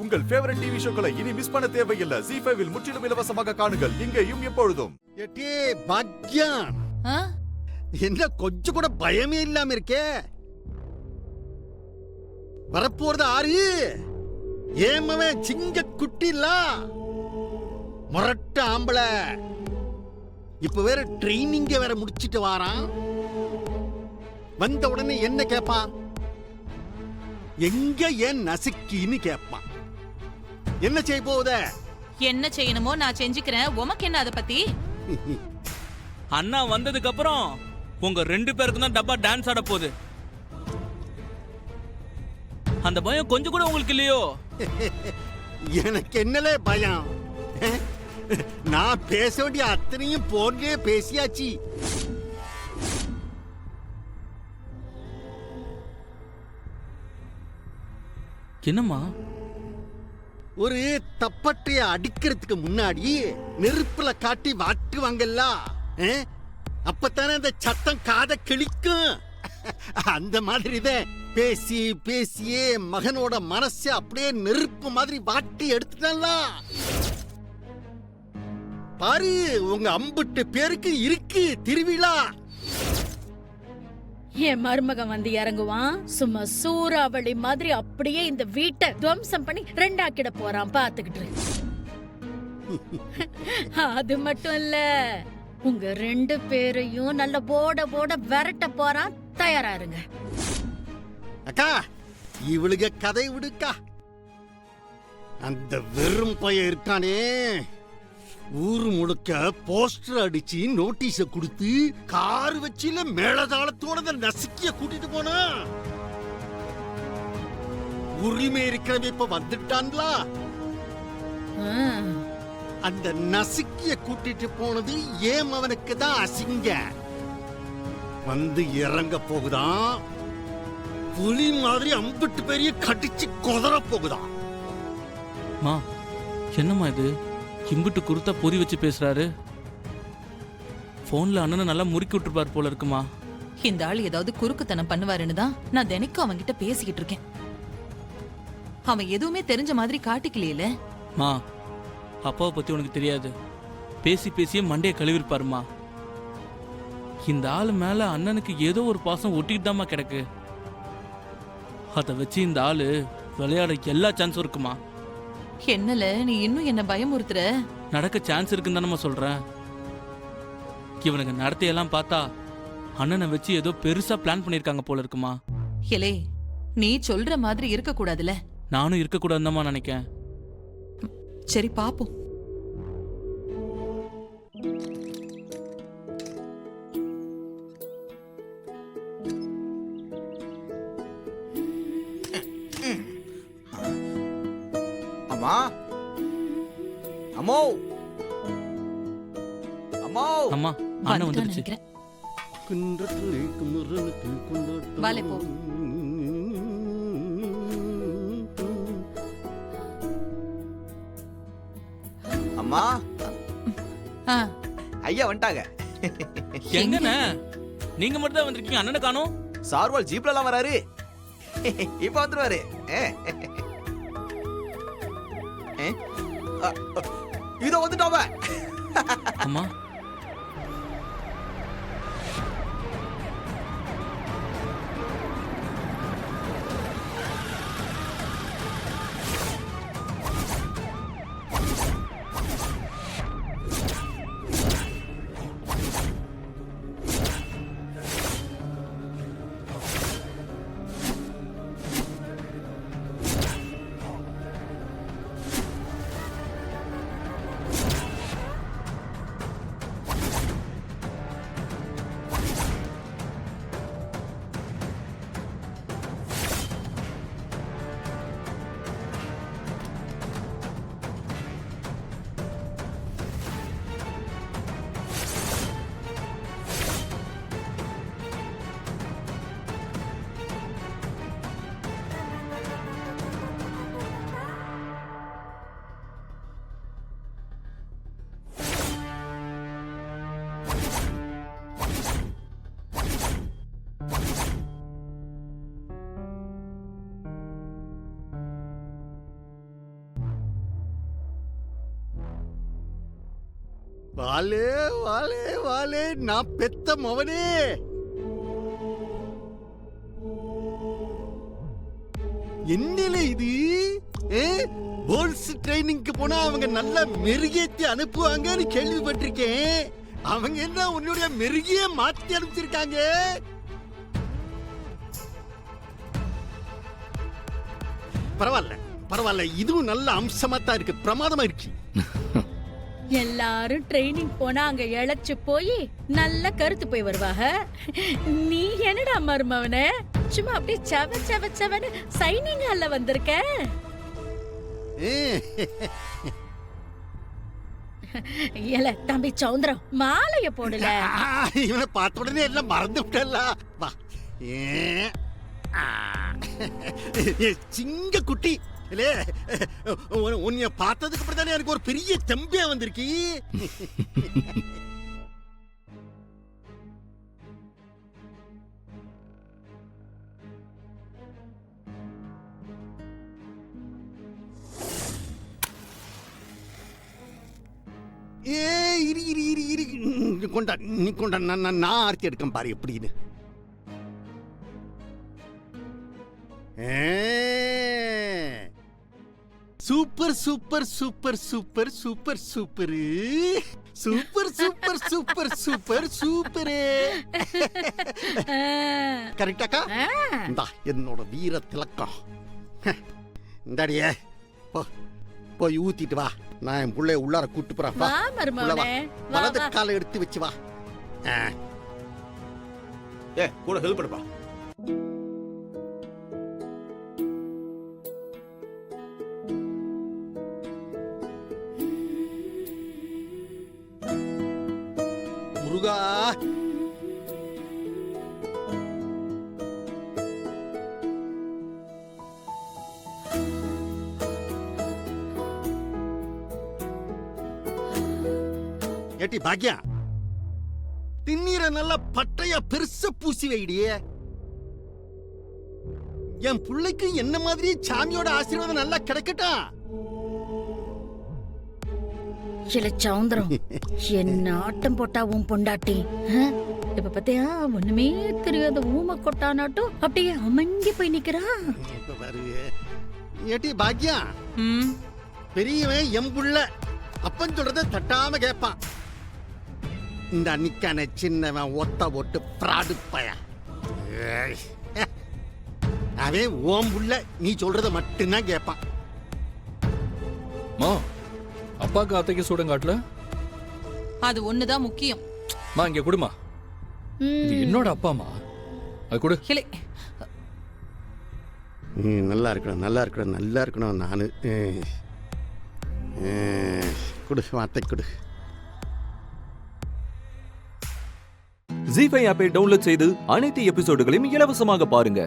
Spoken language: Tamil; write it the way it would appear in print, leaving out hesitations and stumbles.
உங்கள் ஃபேவரட் டிவி ஷோக்களை இனி மிஸ் பண்ண தேவையில்லை. ZEE5 இல் முற்றிலும் இலவசமாக காணுங்கள், இங்கேயும் எப்பொழுதும். ஏட்டே பாக்யான், என்ன கொஞ்சம் கூட பயமே இல்லாம இருக்கே? வரப்போறது ஆறு ஏமவே சிங்க குட்டில முரட்ட ஆம்பளை. இப்ப வேற ட்ரைனிங்க வேற முடிச்சிட்டு வாரான். வந்த உடனே என்ன கேட்பான்? எங்க ஏன் நசுக்கின்னு கேட்பான். என்ன செய்ய போகுத? என்ன செய்யணுமோ நான் செஞ்சுக்கிறேன். உமக்கு என்ன அத பத்தி? அண்ணா வந்ததுக்கு அப்புறம் உங்க 2 பேருக்கு தான் டப்பா டான்ஸ் ஆட போகுது. அந்த பயம் கொஞ்சம் கூட உங்களுக்கு இல்லையோ? எனக்கு என்னலே பயம்? நான் பேச வேண்டிய அத்தனையும் போன்லயே பேசியாச்சு. என்னம்மா? ஒரு தப்பட்டைய அடிக்கிறதுக்கு முன்னாடி நெருப்புல காட்டி வாட்டுவாங்கல்ல, அப்பத்தானே அந்த சத்தம் காதை கிழிக்கும். அந்த மாதிரிதான் பேசி பேசியே மகனோட மனசை அப்படியே நெருப்பு மாதிரி வாட்டி எடுத்துட்டா. பாரு, உங்க 50 பேருக்கு இருக்கு திருவிழா. என் மருமகன் வந்து இறங்குவான். சும்மா சூறாவளி மாதிரி அப்படியே இந்த வீட்டை துவம்சம் பண்ணி 2 ஆக்கிட போறான். பாத்துக்கிட்டு. அது மட்டும் இல்ல, உங்க 2 பேரையும் நல்ல போட போட விரட்ட போறான். தயாரா இருங்க. அக்கா, இவளுக கதை விடுக்கா. அந்த வெறும் பையன் இருக்கானே, ஊரு முழுக்க போஸ்டர் அடிச்சு நோட்டீஸ கொடுத்து கார் வச்சில மேளதாளத்தோட நசுக்கிய கூட்டிட்டு போனா. உரிமை இருக்கிறவ இப்ப வந்துட்டான்லா. அந்த நசுக்கிய கூட்டிட்டு போனது ஏன் அவனுக்கு தான் அசிங்க. வந்து இறங்க போகுதான். புலி மாதிரி 50 பேரையும் கடிச்சு கொதற போகுதான். என்னம்மா இது? கிம்பிட்டு குருத்தா பொறி வச்சு பேசுறாரு. போன்ல அண்ணனை நல்லா முறுக்கி விட்டுருப்பாரு போல இருக்குமா. இந்த ஆள் ஏதாவது குறுக்குத்தனம் பண்ணுவாருன்னு தான் நான் தினைக்கும் அவன்கிட்ட பேசிக்கிட்டு இருக்கேன். அவன் எதுவுமே தெரிஞ்ச மாதிரி காட்டிக்கலையில. மா, அப்பாவை பத்தி உனக்கு தெரியாது. பேசி பேசியே மண்டைய கழுவிருப்பாருமா. இந்த ஆளு மேல அண்ணனுக்கு ஏதோ ஒரு பாசம் ஒட்டிக்கிட்டாமா கிடக்கு. அதை வச்சு இந்த ஆளு விளையாட எல்லா சான்ஸும் இருக்குமா. என்னல நீ இன்னும் என்ன பயமுறுத்துற? நடக்க சான்ஸ் இருக்குன்னு தானே சொல்றேன். இவனுக்கு நடத்தையெல்லாம் பார்த்தா அண்ணனை வச்சு ஏதோ பெருசா பிளான் பண்ணிருக்காங்க போல இருக்குமா. எலே, நீ சொல்ற மாதிரி இருக்க கூடாதுல. நானும் இருக்க கூடாதுமா நினைக்கேன். சரி பாப்போம். அம்மா, அம்மோ, அம்மா, அம்மா, அண்ணன் வந்துருச்சு. வாலே போ. அம்மா, ஐயா வந்துட்டாங்க. எங்கண்ணே? நீங்க மட்டும் தான் வந்திருக்கீங்க, அண்ணனை காணோம். சார்வால் ஜீப்ல எல்லாம் வராரு. இப்ப வந்துருவாரு. இதோ வந்துட்டாவ. அம்மா, வாலே வாலே வாலே நான் பெத்த மவனே. என்னல இது? போல்ஸ் ட்ரைனிங்க்கு போனா அவங்க நல்லா மெருகேத்தி அனுப்புவாங்கன்னு கேள்விப்பட்டிருக்கேன். அவங்க என்ன உன்னுடைய மெருகிய மாத்தி அனுப்பிச்சிருக்காங்க? பரவாயில்ல பரவாயில்ல, இதுவும் நல்ல அம்சமா தான் இருக்கு, பிரமாதமா இருக்கு. எல்லாரும் ட்ரைனிங் போனா அங்க இழைச்சு போய் நல்ல கருத்து போய் வருவாங்க. நீ என்னடா மருமவனே சும்மா அப்படியே செவ செவ செவன்னு சைனிங் ஹால்ல வந்திருக்க. ஏல தம்பி சௌந்தரம் மாலைய போடல. இவனை பார்த்த உடனே எல்லாம் மறந்து விட்டல. வா சிங்க குட்டி இல்லே, உன்னைய பார்த்ததுக்கு அப்புறம் தானே எனக்கு ஒரு பெரிய தெம்பே வந்திருக்கு. இரு இரு இரு இரு கொண்டா, நீ கொண்டா, நான் ஆர்த்தி எடுக்க பாரு எப்படின்னு. Super super super super super super super super super super super. கரெக்டாக்கா? இந்தா என்னோட வீர திலக்கம். இந்தாடியே போய் ஊத்திட்டு வா. நான் என் புள்ளைய உள்ளார கூட்டு போறேன். வா மருமவனே, வா வலது வா. காலை எடுத்து வச்சு வா. கூட ஹெல்ப் பண்ணுப்பா. முருகா, ஏட்டி பாக்கியா, திண்ணீரை நல்லா பட்டையா பெருசா பூசி வைடியே. என் பிள்ளைக்கு என்ன மாதிரி சாமியோட ஆசீர்வாதம் நல்லா கிடைக்கட்டும். இல்ல சௌந்தரம், என்ன ஆட்டம் போட்டா உன் பொண்டாட்டி. இப்ப பத்தியா ஒண்ணுமே தெரியாத ஊமை கொட்டானாட்டும் அப்படியே அமங்கி போய் நிக்கிறா. இப்ப பாரு ஏட்டி பாக்கியா, ம், பெரியவன் என் புள்ள அப்பன் சொல்றத தட்டாம கேட்பான். இந்த அன்னிக்கான சின்னவன் ஒத்த போட்டு பிராடு பய. அவன் ஓம் புள்ள, நீ சொல்றத மட்டும்தான் கேட்பான். மா, அப்பாக்கு அத்தைக்கு சூடங்காட்டல? அது ஒண்ணுதான் முக்கியம். மா இங்க குடுமா, இது என்னோட அப்பாமா, அது கொடு. இல்லை, நல்லா இருக்கணும் நல்லா இருக்கணும் நல்லா இருக்கணும். நானு கொடு, வார்த்தை கொடு. ஜீ5 ஆப்பை டவுன்லோட் செய்து அனைத்து எபிசோடுகளையும் இலவசமாக பாருங்க.